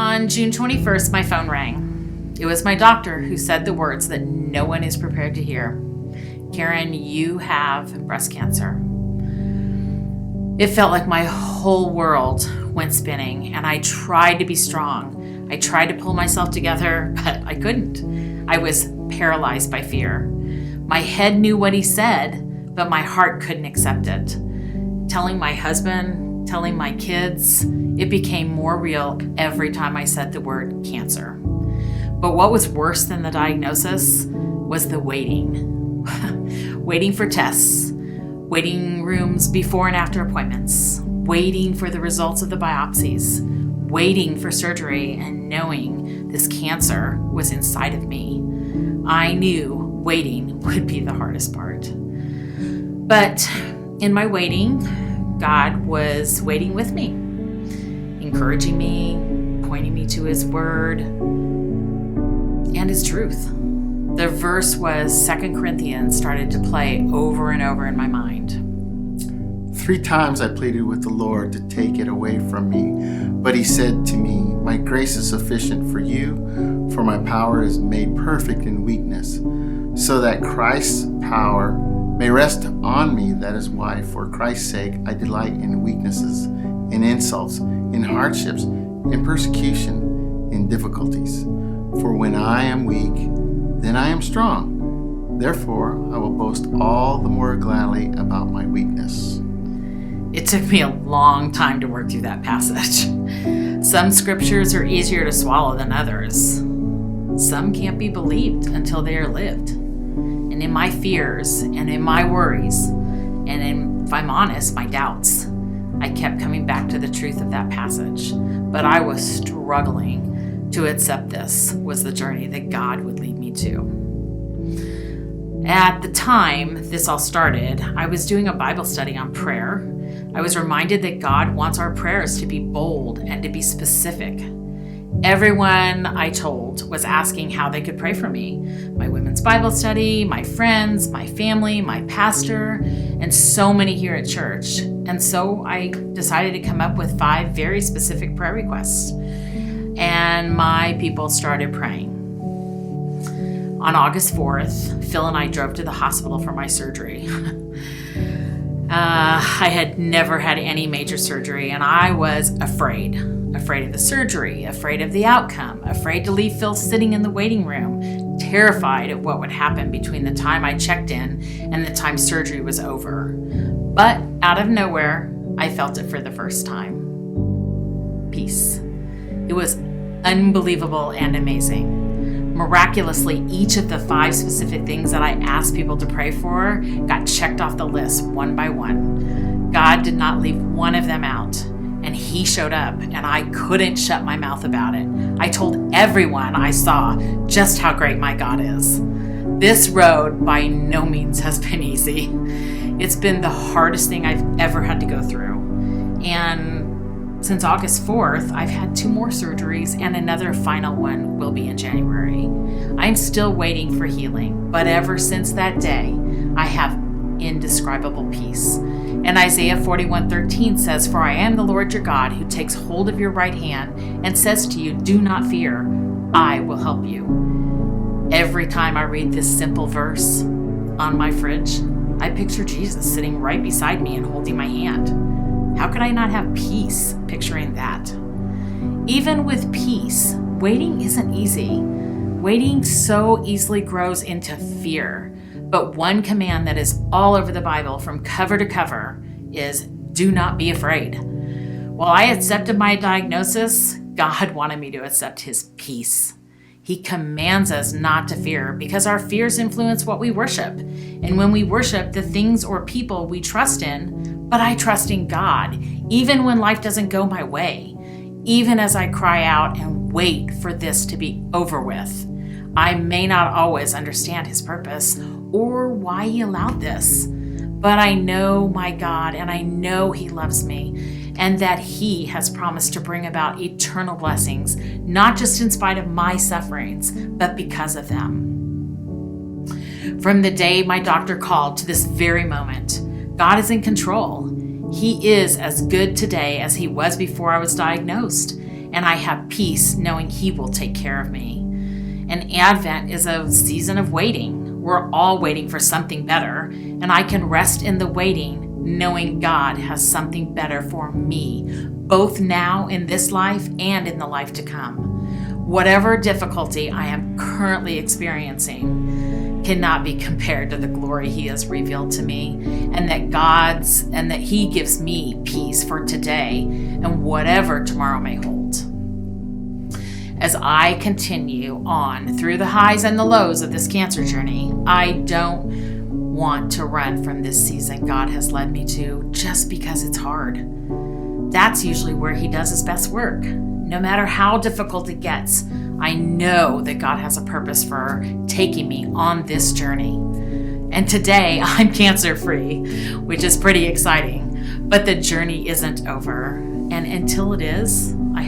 On June 21st, my phone rang. It was my doctor who said the words that no one is prepared to hear. Karen, you have breast cancer. It felt like my whole world went spinning, and I tried to be strong. I tried to pull myself together, but I couldn't. I was paralyzed by fear. My head knew what he said, but my heart couldn't accept it. Telling my husband, telling my kids, it became more real every time I said the word cancer. But what was worse than the diagnosis was the waiting. Waiting for tests, waiting rooms before and after appointments, waiting for the results of the biopsies, waiting for surgery, and knowing this cancer was inside of me. I knew waiting would be the hardest part. But in my waiting, God was waiting with me, encouraging me, pointing me to his word and his truth. The verse was 2 Corinthians started to play over and over in my mind. 3 times I pleaded with the Lord to take it away from me, but he said to me, "My grace is sufficient for you, for my power is made perfect in weakness, so that Christ's power may rest on me. That is why, for Christ's sake, I delight in weaknesses, in insults, in hardships, in persecution, in difficulties. For when I am weak, then I am strong. Therefore, I will boast all the more gladly about my weakness." It took me a long time to work through that passage. Some scriptures are easier to swallow than others. Some can't be believed until they are lived. And in my fears and in my worries, and in, if I'm honest, my doubts, I kept coming back to the truth of that passage. But I was struggling to accept this was the journey that God would lead me to. At the time this all started, I was doing a Bible study on prayer. I was reminded that God wants our prayers to be bold and to be specific. Everyone I told was asking how they could pray for me. My women's Bible study, my friends, my family, my pastor, and so many here at church. And so I decided to come up with 5 very specific prayer requests. And my people started praying. On August 4th, Phil and I drove to the hospital for my surgery. I had never had any major surgery, and I was afraid of the surgery, afraid of the outcome, afraid to leave Phil sitting in the waiting room, terrified at what would happen between the time I checked in and the time surgery was over. But out of nowhere, I felt it for the first time. Peace. It was unbelievable and amazing. Miraculously, each of the 5 specific things that I asked people to pray for got checked off the list one by one. God did not leave one of them out, and he showed up, and I couldn't shut my mouth about it. I told everyone I saw just how great my God is. This road by no means has been easy. It's been the hardest thing I've ever had to go through. And since August 4th, I've had 2 more surgeries, and another final one will be in January. I'm still waiting for healing, but ever since that day, I have indescribable peace. And Isaiah 41:13 says, "For I am the Lord your God, who takes hold of your right hand and says to you, 'Do not fear, I will help you.'" Every time I read this simple verse on my fridge, I picture Jesus sitting right beside me and holding my hand. How could I not have peace picturing that? Even with peace, waiting isn't easy. Waiting so easily grows into fear. But one command that is all over the Bible from cover to cover is, do not be afraid. While I accepted my diagnosis, God wanted me to accept his peace. He commands us not to fear because our fears influence what we worship. And when we worship the things or people we trust in, but I trust in God, even when life doesn't go my way, even as I cry out and wait for this to be over with. I may not always understand his purpose or why he allowed this, but I know my God and I know he loves me and that he has promised to bring about eternal blessings, not just in spite of my sufferings, but because of them. From the day my doctor called to this very moment, God is in control. He is as good today as he was before I was diagnosed. and I have peace knowing He will take care of me. And Advent is a season of waiting. We're all waiting for something better, and I can rest in the waiting, knowing God has something better for me, both now in this life and in the life to come. Whatever difficulty I am currently experiencing cannot be compared to the glory He has revealed to me, and that He gives me peace for today and whatever tomorrow may hold. As I continue on through the highs and the lows of this cancer journey, I don't want to run from this season God has led me to just because it's hard. That's usually where He does His best work. No matter how difficult it gets, I know that God has a purpose for taking me on this journey. And today I'm cancer-free, which is pretty exciting, but the journey isn't over. And until it is, I